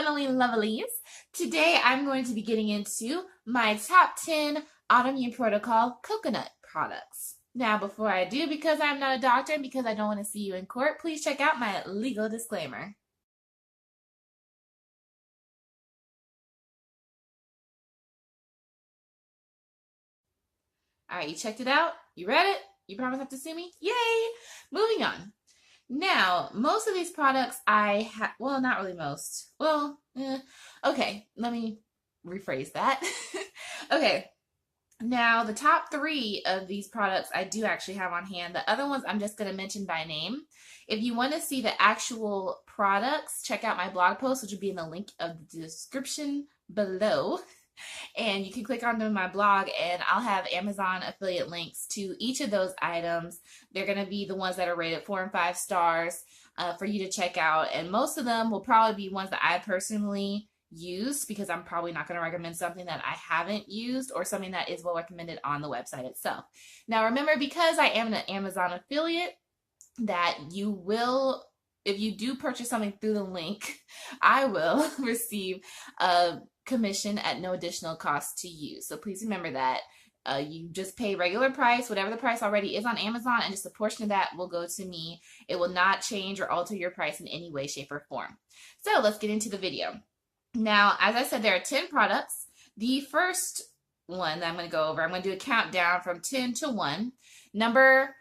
Funnily lovelies. Today I'm going to be getting into my top 10 Autoimmune Protocol coconut products. Now before I do, because I'm not a doctor and because I don't want to see you in court, please check out my legal disclaimer. Alright, you checked it out? You read it? You promise not to sue me? Yay! Moving on. Now, most of these products I have, well, not really most. Well, okay, let me rephrase that. Okay, now the top 3 of these products I do actually have on hand. The other ones I'm just going to mention by name. If you want to see the actual products, check out my blog post, which will be in the link of the description below. And you can click onto my blog and I'll have Amazon affiliate links to each of those items. They're going to be the ones that are rated 4 and 5 stars for you to check out. And most of them will probably be ones that I personally use because I'm probably not going to recommend something that I haven't used or something that is well recommended on the website itself. Now remember, because I am an Amazon affiliate, that you will, if you do purchase something through the link, I will receive a commission at no additional cost to you. So please remember that. You just pay regular price, whatever the price already is on Amazon, and just a portion of that will go to me. It will not change or alter your price in any way, shape, or form. So let's get into the video. Now, as I said, there are 10 products. The first one that I'm going to go over, I'm going to do a countdown from 10 to 1. Number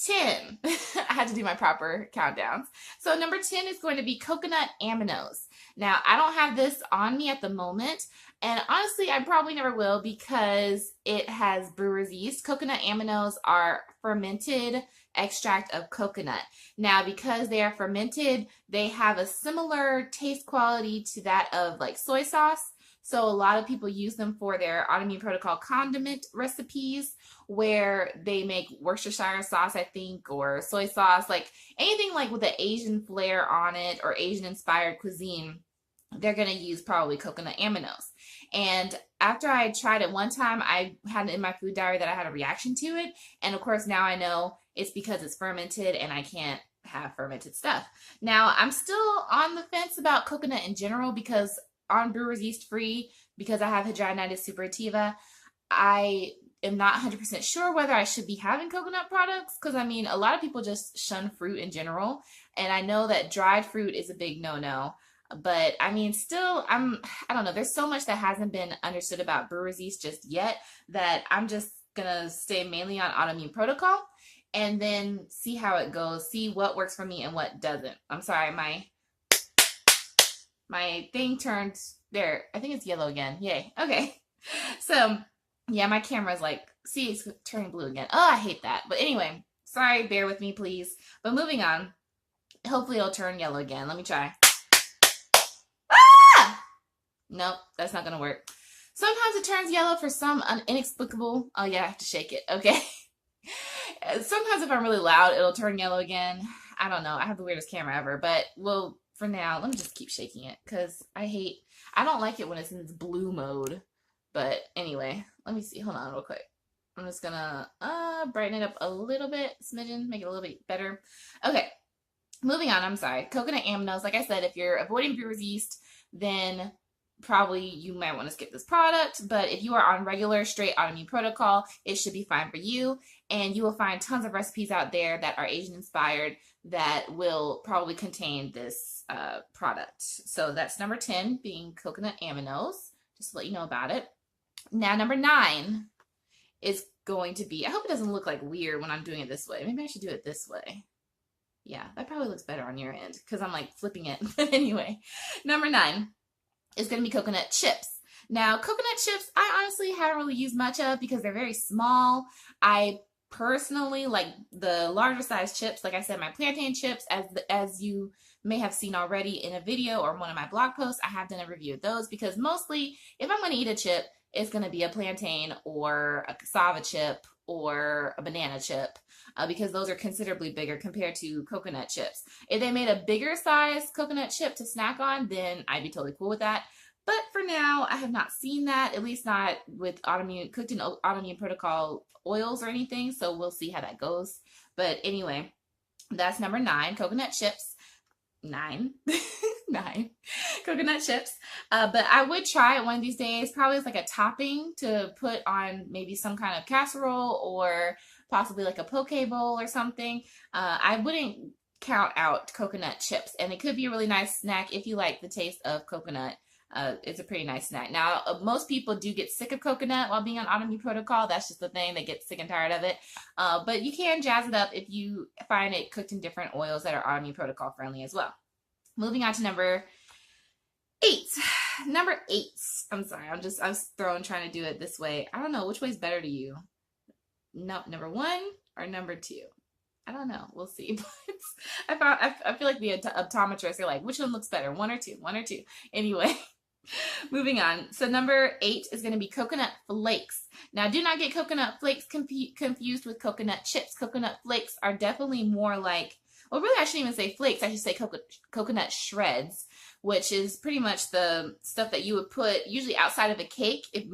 10. I had to do my proper countdowns. So number 10 is going to be coconut aminos. Now, I don't have this on me at the moment, and honestly, I probably never will because it has brewer's yeast. Coconut aminos are fermented extract of coconut. Now, because they are fermented, they have a similar taste quality to that of like soy sauce. So a lot of people use them for their Autoimmune Protocol condiment recipes where they make Worcestershire sauce, I think, or soy sauce, like anything like with an Asian flair on it or Asian inspired cuisine, they're going to use probably coconut aminos. And after I tried it one time, I had it in my food diary that I had a reaction to it. And of course, now I know it's because it's fermented and I can't have fermented stuff. Now, I'm still on the fence about coconut in general because on brewer's yeast free, because I have hidradenitis suppurativa, I am not 100% sure whether I should be having coconut products because, I mean, a lot of people just shun fruit in general, and I know that dried fruit is a big no-no, but, I mean, still, I don't know, there's so much that hasn't been understood about brewer's yeast just yet that I'm just gonna stay mainly on Autoimmune Protocol and then see how it goes, see what works for me and what doesn't. I'm sorry, my thing turned there. I think it's yellow again. Yay. Okay. So, yeah, my camera's like, see, it's turning blue again. Oh, I hate that. But anyway, sorry, bear with me, please. But moving on. Hopefully it'll turn yellow again. Let me try. Ah! Nope, that's not going to work. Sometimes it turns yellow for some inexplicable. Oh, yeah, I have to shake it. Okay. Sometimes if I'm really loud, it'll turn yellow again. I don't know. I have the weirdest camera ever. But we'll... For now, let me just keep shaking it because I don't like it when it's in this blue mode. But anyway, let me see. Hold on real quick. I'm just gonna brighten it up a little bit, smidgen, make it a little bit better. Okay, moving on. I'm sorry. Coconut aminos. Like I said, if you're avoiding brewer's yeast, then probably you might want to skip this product. But if you are on regular, straight Autoimmune Protocol, it should be fine for you. And you will find tons of recipes out there that are Asian inspired that will probably contain this product. So that's number 10, being coconut aminos, just to let you know about it. Now number 9 is going to be, I hope it doesn't look like weird when I'm doing it this way. Maybe I should do it this way. Yeah, that probably looks better on your end because I'm like flipping it. But anyway, number 9 is going to be coconut chips. Now, coconut chips, I honestly haven't really used much of because they're very small. I personally like the larger size chips. Like I said, my plantain chips, as you may have seen already in a video or one of my blog posts, I have done a review of those because mostly if I'm going to eat a chip, it's going to be a plantain or a cassava chip or a banana chip because those are considerably bigger compared to coconut chips. If they made a bigger size coconut chip to snack on, then I'd be totally cool with that. But for now, I have not seen that, at least not with cooked in Autoimmune Protocol oils or anything, so we'll see how that goes. But anyway, that's number 9, coconut chips. 9. 9. coconut chips. But I would try it one of these days, probably as like a topping to put on maybe some kind of casserole or possibly like a poke bowl or something. I wouldn't count out coconut chips, and it could be a really nice snack if you like the taste of coconut. It's a pretty nice snack. Now, most people do get sick of coconut while being on Autoimmune Protocol. That's just the thing. They get sick and tired of it. But you can jazz it up if you find it cooked in different oils that are Autoimmune Protocol friendly as well. Moving on to number 8. Number 8. I'm sorry. I was trying to do it this way. I don't know. Which way's better to you? No, number 1 or number 2? I don't know. We'll see. But I feel like the optometrists are like, which one looks better? 1 or 2? 1 or 2? Anyway. Moving on. So number 8 is going to be coconut flakes. Now, do not get coconut flakes confused with coconut chips. Coconut flakes are definitely more like, well, really, I shouldn't even say flakes. I should say coconut shreds, which is pretty much the stuff that you would put usually outside of a cake. If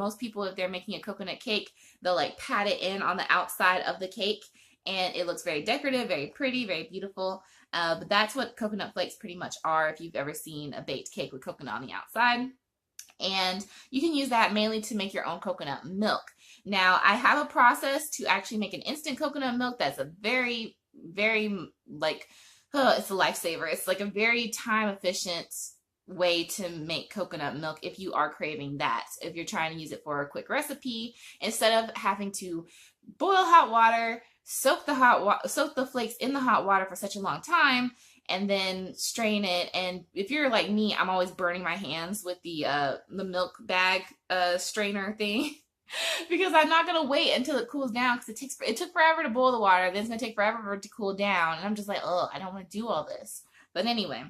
they're making a coconut cake, they'll like pat it in on the outside of the cake, and it looks very decorative, very pretty, very beautiful. But that's what coconut flakes pretty much are if you've ever seen a baked cake with coconut on the outside. And you can use that mainly to make your own coconut milk. Now, I have a process to actually make an instant coconut milk that's a very, very, like, it's a lifesaver. It's like a very time efficient way to make coconut milk if you are craving that. If you're trying to use it for a quick recipe, instead of having to boil hot water, soak the flakes in the hot water for such a long time, and then strain it. And if you're like me, I'm always burning my hands with the milk bag strainer thing because I'm not gonna wait until it cools down, because it took forever to boil the water, then it's gonna take forever for it to cool down, and I'm just like, oh, I don't want to do all this. But anyway,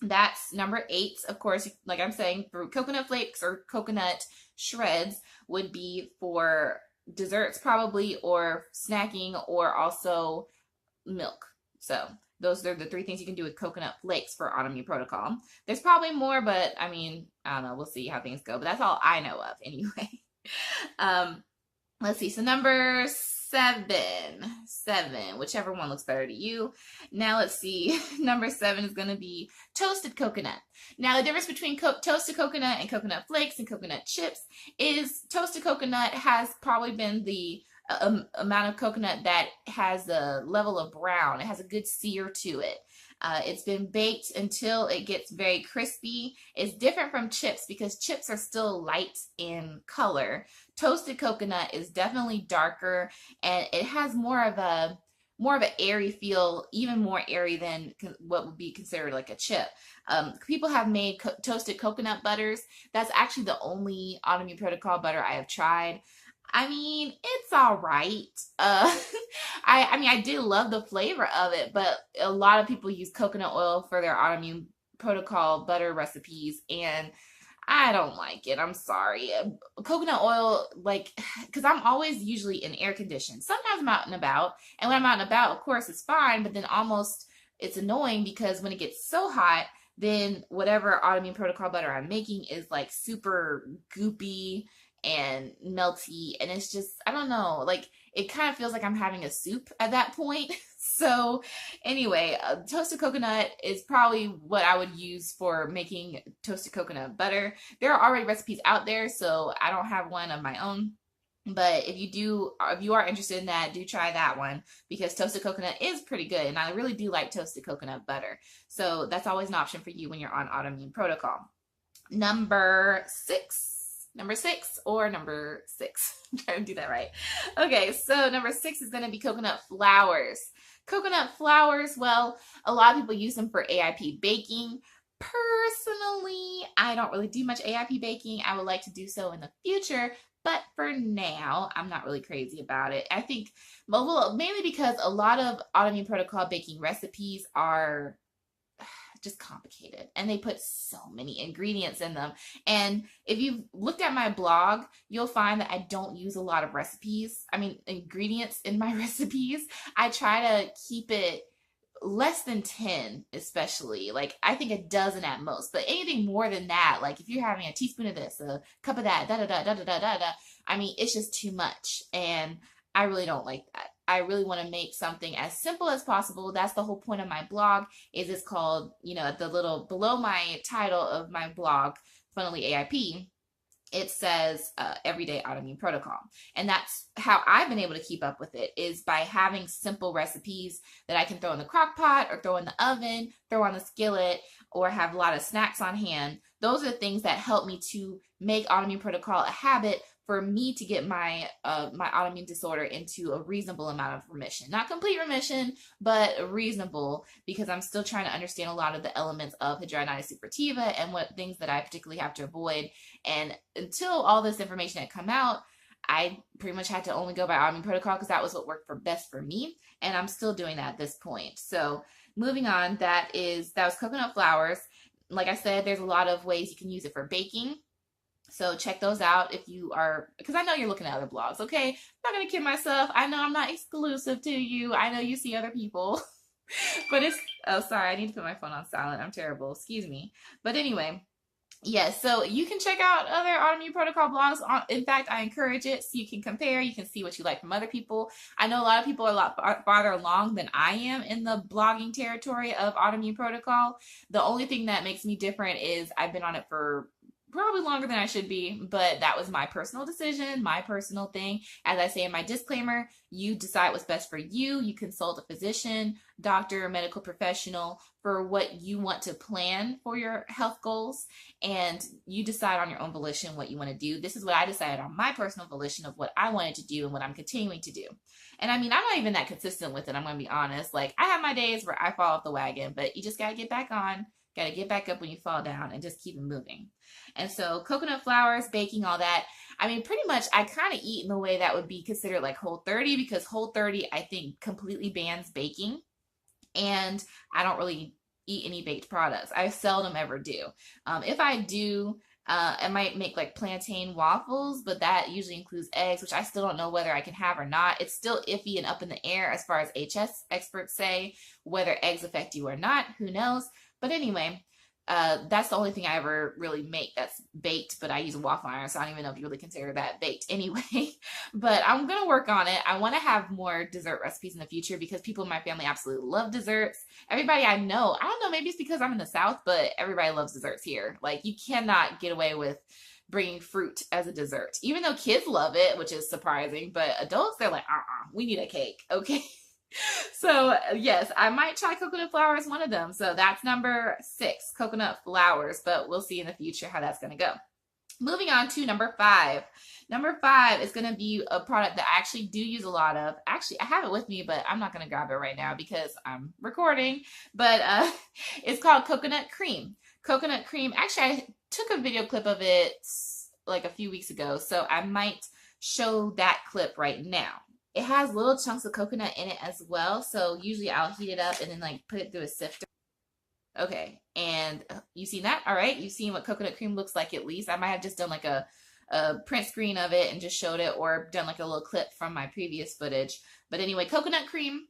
that's number 8. Of course, like I'm saying, for coconut flakes or coconut shreds would be for desserts probably, or snacking, or also milk. So those are the 3 things you can do with coconut flakes for Autoimmune Protocol. There's probably more, but I mean, I don't know. We'll see how things go. But that's all I know of anyway. Let's see. So number 7, whichever one looks better to you. Now let's see. Number 7 is going to be toasted coconut. Now the difference between toasted coconut and coconut flakes and coconut chips is toasted coconut has probably been the amount of coconut that has a level of brown. It has a good sear to it. It's been baked until it gets very crispy. It's different from chips because chips are still light in color. Toasted coconut is definitely darker, and it has more of an airy feel, even more airy than what would be considered like a chip. People have made toasted coconut butters. That's actually the only Autoimmune Protocol butter I have tried. I mean, it's all right. I did love the flavor of it, but a lot of people use coconut oil for their Autoimmune Protocol butter recipes, and I don't like it. I'm sorry. Coconut oil, like, because I'm always usually in air conditioned. Sometimes I'm out and about, and when I'm out and about, of course, it's fine, but then almost it's annoying because when it gets so hot, then whatever Autoimmune Protocol butter I'm making is like super goopy and melty, and it's just, I don't know, like, it kind of feels like I'm having a soup at that point. So anyway, toasted coconut is probably what I would use for making toasted coconut butter. There are already recipes out there, so I don't have one of my own. But if you are interested in that, do try that one, because toasted coconut is pretty good, and I really do like toasted coconut butter. So that's always an option for you when you're on Autoimmune Protocol. Number 6. I'm trying to do that right. Okay, so number 6 is going to be coconut flowers. Coconut flowers, well, a lot of people use them for AIP baking. Personally, I don't really do much AIP baking. I would like to do so in the future, but for now, I'm not really crazy about it. I think, well, mainly because a lot of Autoimmune Protocol baking recipes are just complicated, and they put so many ingredients in them. And if you've looked at my blog, you'll find that I don't use a lot of ingredients in my recipes. I try to keep it less than 10, especially. Like, I think a dozen at most, but anything more than that, like if you're having a teaspoon of this, a cup of that, da da da da da da da da, I mean, it's just too much, and I really don't like that. I really want to make something as simple as possible. That's the whole point of my blog. Is it's called, the little below my title of my blog, Funnily AIP, it says Everyday Autoimmune Protocol. And that's how I've been able to keep up with it, is by having simple recipes that I can throw in the crock pot or throw in the oven, throw on the skillet, or have a lot of snacks on hand. Those are the things that help me to make Autoimmune Protocol a habit for me to get my my autoimmune disorder into a reasonable amount of remission. Not complete remission, but reasonable, because I'm still trying to understand a lot of the elements of hidradenitis suppurativa and what things that I particularly have to avoid. And until all this information had come out, I pretty much had to only go by Autoimmune Protocol because that was what worked best for me. And I'm still doing that at this point. So moving on, that was coconut flowers. Like I said, there's a lot of ways you can use it for baking. So check those out if you are, because I know you're looking at other blogs, okay? I'm not going to kid myself. I know I'm not exclusive to you. I know you see other people. But oh, sorry, I need to put my phone on silent. I'm terrible. Excuse me. But anyway, yes, so you can check out other Autoimmune Protocol blogs. In fact, I encourage it so you can compare. You can see what you like from other people. I know a lot of people are a lot farther along than I am in the blogging territory of Autoimmune Protocol. The only thing that makes me different is I've been on it for probably longer than I should be, but that was my personal decision, my personal thing. As I say in my disclaimer, you decide what's best for you. You consult a physician, doctor, medical professional for what you want to plan for your health goals, and you decide on your own volition what you want to do. This is what I decided on my personal volition of what I wanted to do and what I'm continuing to do. And I mean, I'm not even that consistent with it, I'm going to be honest. Like, I have my days where I fall off the wagon, but you just got to get back on. Got to get back up when you fall down and just keep it moving. And so coconut flowers, baking, all that. I mean, pretty much I kind of eat in the way that would be considered like Whole30, because Whole30, I think, completely bans baking. And I don't really eat any baked products. I seldom ever do. If I do, I might make like plantain waffles, but that usually includes eggs, which I still don't know whether I can have or not. It's still iffy and up in the air as far as HS experts say, whether eggs affect you or not. Who knows? But anyway, that's the only thing I ever really make that's baked, but I use a waffle iron, so I don't even know if you really consider that baked anyway. But I'm going to work on it. I want to have more dessert recipes in the future because people in my family absolutely love desserts. Everybody I know, I don't know, maybe it's because I'm in the South, but everybody loves desserts here. Like, you cannot get away with bringing fruit as a dessert, even though kids love it, which is surprising, but adults, they're like, we need a cake, okay? So yes, I might try coconut flour as one of them. So that's number 6, coconut flowers, but we'll see in the future how that's going to go. Moving on to number 5. Number 5 is going to be a product that I actually do use a lot of. Actually, I have it with me, but I'm not going to grab it right now because I'm recording. But it's called coconut cream. Coconut cream. Actually, I took a video clip of it like a few weeks ago, so I might show that clip right now. It has little chunks of coconut in it as well. So usually I'll heat it up and then like put it through a sifter. Okay. And you seen that? All right. You've seen what coconut cream looks like at least. I might have just done like a print screen of it and just showed it, or done like a little clip from my previous footage. But anyway, coconut cream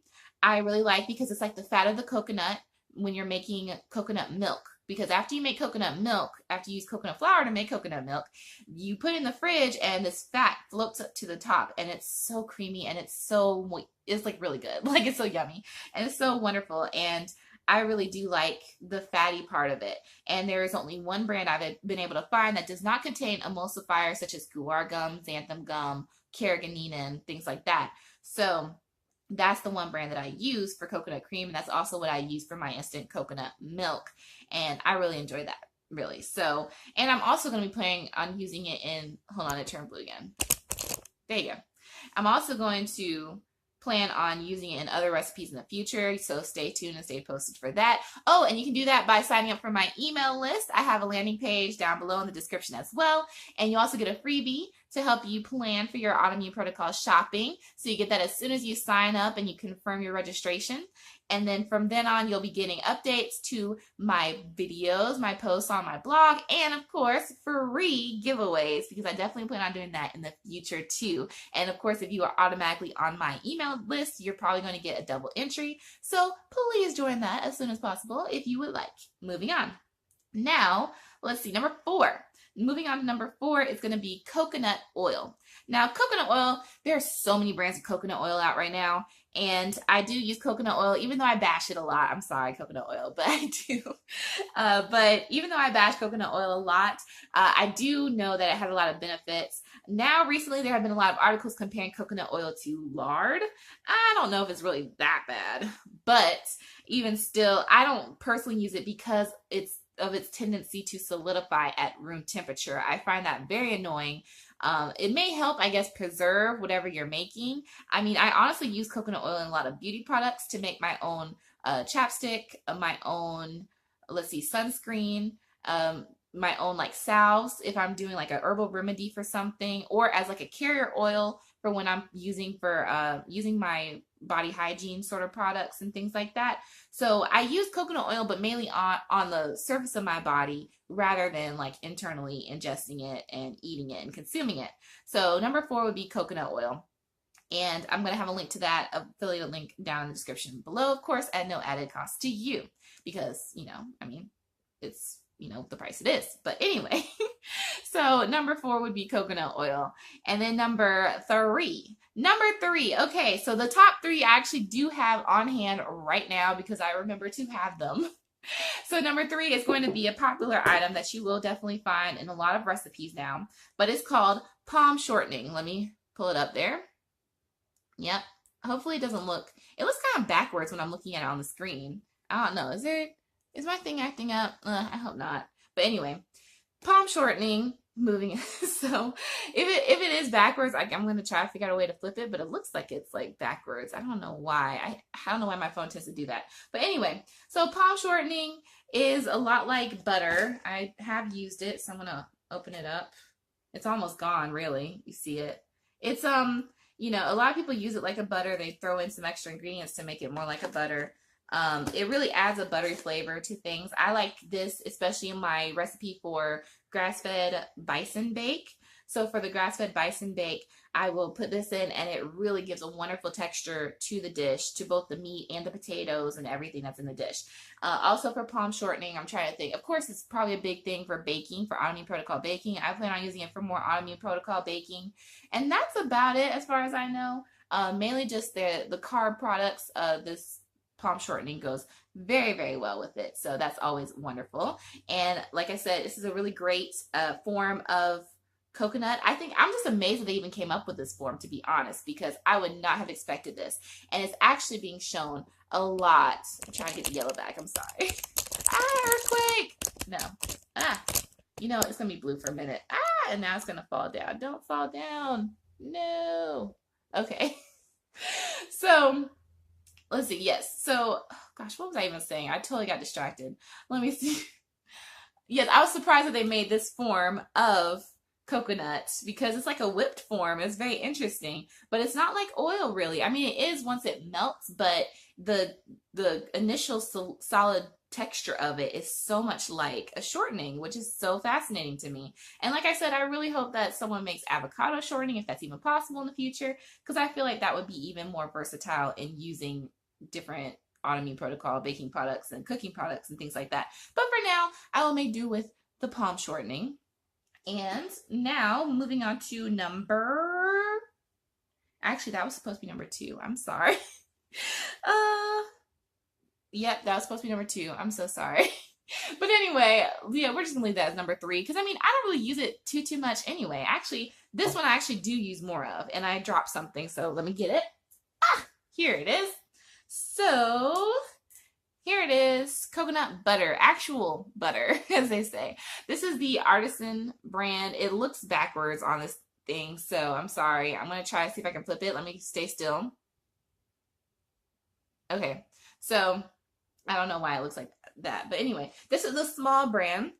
I really like because it's like the fat of the coconut when you're making coconut milk. Because after you make coconut milk, after you use coconut flour to make coconut milk, you put it in the fridge and this fat floats up to the top, and it's so creamy and it's like really good. Like, it's so yummy and it's so wonderful. And I really do like the fatty part of it. And there is only one brand I've been able to find that does not contain emulsifiers such as guar gum, xanthan gum, carrageenan, and things like that. So that's the one brand that I use for coconut cream. And that's also what I use for my instant coconut milk. And I really enjoy that, really. So, and I'm also going to be planning on using it in, hold on, it turned blue again. There you go. I'm also going to plan on using it in other recipes in the future, so stay tuned and stay posted for that. Oh, and you can do that by signing up for my email list. I have a landing page down below in the description as well, and you also get a freebie to help you plan for your Autoimmune Protocol shopping. So you get that as soon as you sign up and you confirm your registration. And then from then on, you'll be getting updates to my videos, my posts on my blog, and of course, free giveaways, because I definitely plan on doing that in the future too. And of course, if you are automatically on my email list, you're probably going to get a double entry. So please join that as soon as possible if you would like. Moving on. Now, let's see, number 4. moving on to number 4 is going to be coconut oil. Now, coconut oil, there are so many brands of coconut oil out right now, and I do use coconut oil, even though I bash it a lot. I'm sorry, coconut oil, but I do. But even though I bash coconut oil a lot, I do know that it has a lot of benefits. Now, recently, there have been a lot of articles comparing coconut oil to lard. I don't know if it's really that bad, but even still, I don't personally use it because it's of its tendency to solidify at room temperature. I find that very annoying. It may help, I guess, preserve whatever you're making. I mean, I honestly use coconut oil in a lot of beauty products to make my own chapstick, my own, let's see, sunscreen, my own like salves if I'm doing like a herbal remedy for something, or as like a carrier oil for when I'm using my body hygiene sort of products and things like that. So I use coconut oil, but mainly on the surface of my body rather than like internally ingesting it and eating it and consuming it. So number 4 would be coconut oil. And I'm going to have a link to that, affiliate link down in the description below, of course, at no added cost to you because, you know, I mean, it's, you know, the price it is. But anyway, so number 4 would be coconut oil. And then number 3. Okay, so the top 3 I actually do have on hand right now because I remember to have them. So number 3 is going to be a popular item that you will definitely find in a lot of recipes now, but it's called palm shortening. Let me pull it up there. Yep. Hopefully it doesn't look, it looks kind of backwards when I'm looking at it on the screen. I don't know. Is my thing acting up? I hope not. But anyway, palm shortening, moving. So if it is backwards, I'm going to try to figure out a way to flip it, but it looks like it's like backwards. I don't know why. I don't know why my phone tends to do that. But anyway, so palm shortening is a lot like butter. I have used it, so I'm going to open it up. It's almost gone, really. You see it. It's, you know, a lot of people use it like a butter. They throw in some extra ingredients to make it more like a butter. It really adds a buttery flavor to things. I like this, especially in my recipe for grass-fed bison bake. So for the grass-fed bison bake, I will put this in and it really gives a wonderful texture to the dish, to both the meat and the potatoes and everything that's in the dish. Also for palm shortening, I'm trying to think. Of course, it's probably a big thing for baking, for Autoimmune Protocol baking. I plan on using it for more Autoimmune Protocol baking. And that's about it as far as I know. Mainly just the carb products. This palm shortening goes very, very well with it. So that's always wonderful. And like I said, this is a really great form of coconut. I think I'm just amazed that they even came up with this form, to be honest, because I would not have expected this. And it's actually being shown a lot. I'm trying to get the yellow back. I'm sorry. Earthquake. No. You know, it's going to be blue for a minute. And now it's going to fall down. Don't fall down. No. Okay. So, let's see. Yes. So, gosh, what was I even saying? I totally got distracted. Let me see. Yes, I was surprised that they made this form of coconut because it's like a whipped form. It's very interesting, but it's not like oil really. I mean, it is once it melts, but the initial solid texture of it is so much like a shortening, which is so fascinating to me. And like I said, I really hope that someone makes avocado shortening, if that's even possible in the future, because I feel like that would be even more versatile in using different Autoimmune Protocol baking products and cooking products and things like that. But for now, I will make do with the palm shortening. And now moving on to actually that was supposed to be number 2. I'm sorry. Yep, that was supposed to be number 2. I'm so sorry. But anyway, yeah, we're just gonna leave that as number 3 because I mean I don't really use it too much anyway. Actually, this one I actually do use more of, and I dropped something, so let me get it. Here it is. So here it is, coconut butter, actual butter, as they say. This is the Artisan brand. It looks backwards on this thing, so I'm sorry. I'm going to try to see if I can flip it. Let me stay still. Okay, so I don't know why it looks like that, but anyway, this is a small brand.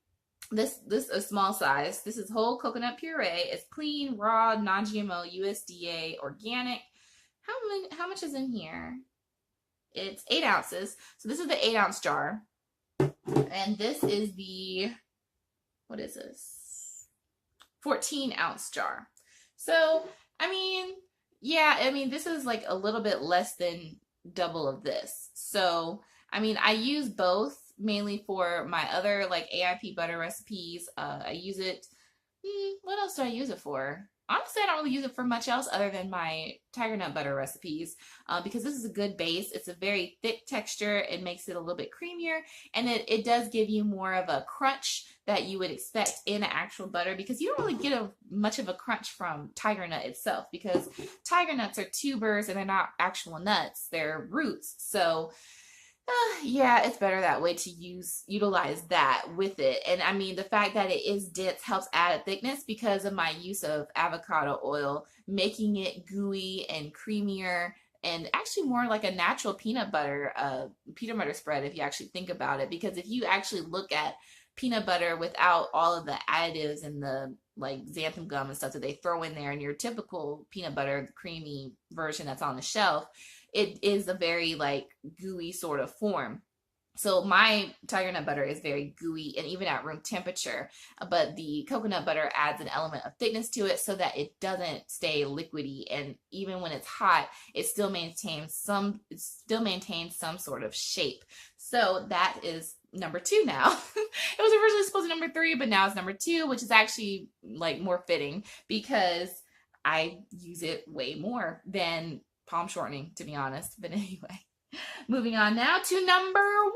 This is a small size. This is whole coconut puree. It's clean, raw, non-GMO, USDA, organic. How much is in here? It's 8 ounces. So this is the 8-ounce jar. And this is the, what is this? 14-ounce jar. So, I mean, yeah, I mean, this is like a little bit less than double of this. So, I mean, I use both mainly for my other like AIP butter recipes. I use it What else do I use it for? Honestly, I don't really use it for much else other than my Tigernut Butter recipes because this is a good base. It's a very thick texture. It makes it a little bit creamier, and it does give you more of a crunch that you would expect in an actual butter because you don't really get much of a crunch from tiger nut itself because tiger nuts are tubers and they're not actual nuts. They're roots. So yeah, it's better that way to utilize that with it. And I mean, the fact that it is dense helps add a thickness because of my use of avocado oil, making it gooey and creamier and actually more like a natural peanut butter spread if you actually think about it. Because if you actually look at peanut butter without all of the additives and the like xanthan gum and stuff that they throw in there in your typical peanut butter creamy version that's on the shelf, it is a very like gooey sort of form. So my tiger nut butter is very gooey and even at room temperature, but the coconut butter adds an element of thickness to it so that it doesn't stay liquidy, and even when it's hot, it still maintains some sort of shape. So that is number 2 now. It was originally supposed to be number 3, but now it's number 2, which is actually like more fitting because I use it way more than palm shortening, to be honest. But anyway, moving on now to number 1.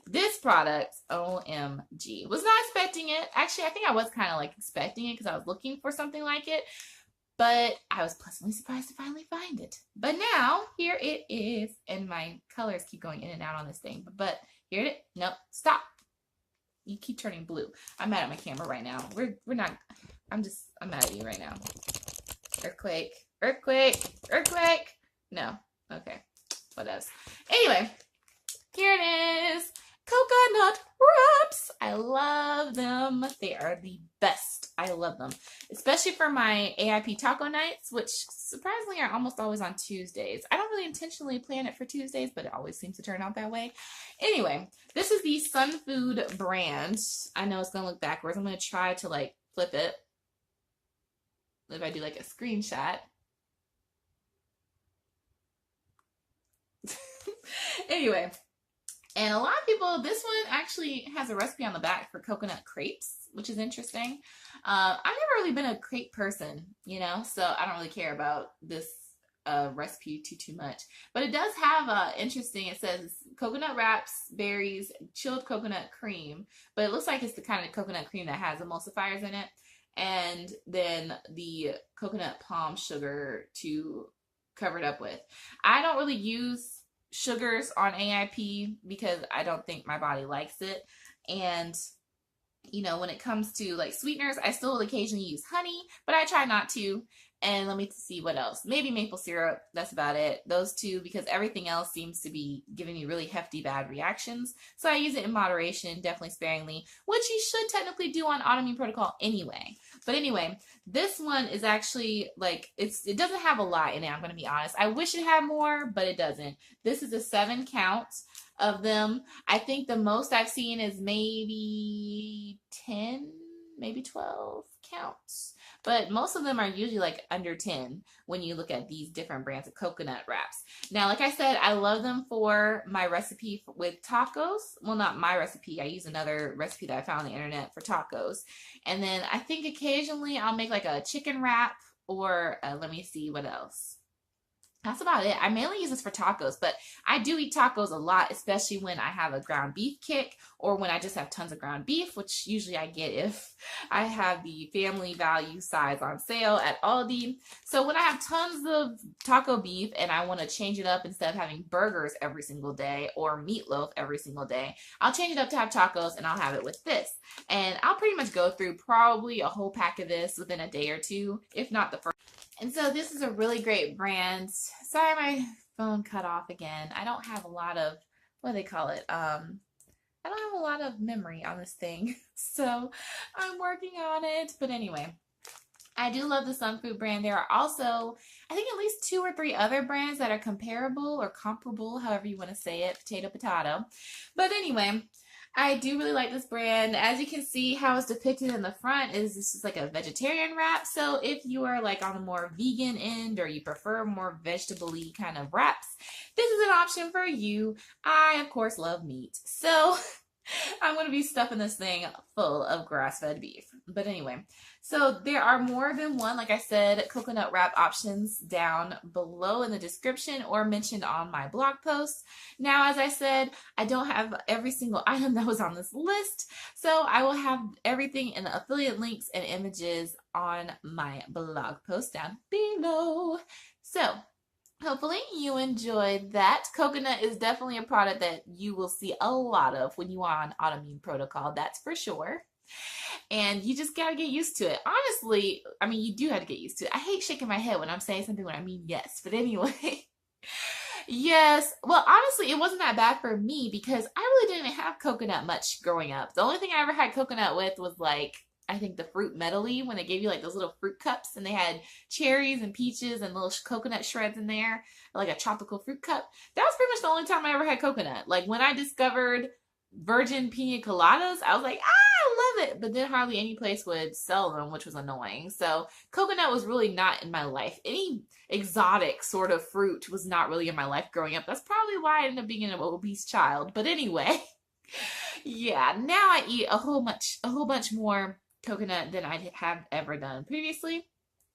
This product, OMG. Was not expecting it. Actually, I think I was kind of like expecting it because I was looking for something like it. But I was pleasantly surprised to finally find it. But now, here it is. And my colors keep going in and out on this thing. But here it is. Nope, stop. You keep turning blue. I'm mad at my camera right now. We're not, I'm mad at you right now. Earthquake. Earthquake. Earthquake. No. Okay. What else? Anyway, here it is. Coconut wraps. I love them. They are the best. I love them. Especially for my AIP taco nights, which surprisingly are almost always on Tuesdays. I don't really intentionally plan it for Tuesdays, but it always seems to turn out that way. Anyway, this is the Sun Food brand. I know it's going to look backwards. I'm going to try to like flip it. If I do like a screenshot. Anyway, and a lot of people, this one actually has a recipe on the back for coconut crepes, which is interesting. I've never really been a crepe person, you know, so I don't really care about this recipe too much. But it does have interesting, it says coconut wraps, berries, chilled coconut cream, but it looks like it's the kind of coconut cream that has emulsifiers in it, and then the coconut palm sugar to cover it up with. I don't really use sugars on AIP because I don't think my body likes it. And you know, when it comes to like sweeteners, I still occasionally use honey, but I try not to. And let me see what else. Maybe maple syrup. That's about it. Those two, because everything else seems to be giving me really hefty bad reactions. So I use it in moderation, definitely sparingly, which you should technically do on Autoimmune Protocol anyway. But anyway, this one is actually like, it doesn't have a lot in it, I'm going to be honest. I wish it had more, but it doesn't. This is a 7 count of them. I think the most I've seen is maybe 10, maybe 12 counts. But most of them are usually like under 10 when you look at these different brands of coconut wraps. Now, like I said, I love them for my recipe with tacos. Well, not my recipe. I use another recipe that I found on the internet for tacos. And then I think occasionally I'll make like a chicken wrap or let me see what else. That's about it. I mainly use this for tacos, but I do eat tacos a lot, especially when I have a ground beef kick or when I just have tons of ground beef, which usually I get if I have the family value size on sale at Aldi. So when I have tons of taco beef and I want to change it up instead of having burgers every single day or meatloaf every single day, I'll change it up to have tacos and I'll have it with this. And I'll pretty much go through probably a whole pack of this within a day or two, if not the first. And so this is a really great brand. Sorry, my phone cut off again. I don't have a lot of, what do they call it? I don't have a lot of memory on this thing. So I'm working on it. But anyway, I do love the Sun Food brand. There are also, I think, at least 2 or 3 other brands that are comparable or comparable, however you want to say it, potato, potato. But anyway, I do really like this brand. As you can see, how it's depicted in the front is this is like a vegetarian wrap. So if you are like on the more vegan end or you prefer more vegetable-y kind of wraps, this is an option for you. I, of course, love meat. So I'm going to be stuffing this thing full of grass-fed beef. But anyway, so there are more than one, like I said, coconut wrap options down below in the description or mentioned on my blog post. Now, as I said, I don't have every single item that was on this list, so I will have everything in the affiliate links and images on my blog post down below. So, hopefully you enjoyed that. Coconut is definitely a product that you will see a lot of when you are on Autoimmune Protocol, that's for sure. And you just gotta get used to it. Honestly, I mean, you do have to get used to it. I hate shaking my head when I'm saying something when I mean yes, but anyway. Yes, well, honestly, it wasn't that bad for me because I really didn't have coconut much growing up. The only thing I ever had coconut with was like, I think the fruit medley when they gave you like those little fruit cups and they had cherries and peaches and little coconut shreds in there, like a tropical fruit cup. That was pretty much the only time I ever had coconut. Like when I discovered virgin pina coladas, I was like, I love it. But then hardly any place would sell them, which was annoying. So coconut was really not in my life. Any exotic sort of fruit was not really in my life growing up. That's probably why I ended up being an obese child. But anyway, yeah, now I eat a whole bunch more coconut than I have ever done previously,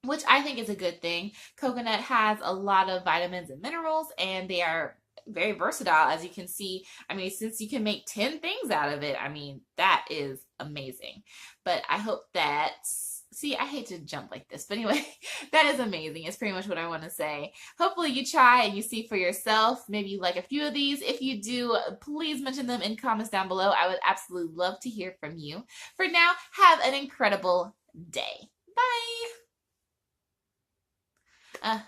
which I think is a good thing. Coconut has a lot of vitamins and minerals, and they are very versatile, as you can see. I mean, since you can make 10 things out of it, I mean, that is amazing. But I hope that, see, I hate to jump like this, but anyway, that is amazing. It's pretty much what I want to say. Hopefully you try and you see for yourself. Maybe you like a few of these. If you do, please mention them in comments down below. I would absolutely love to hear from you. For now, have an incredible day. Bye.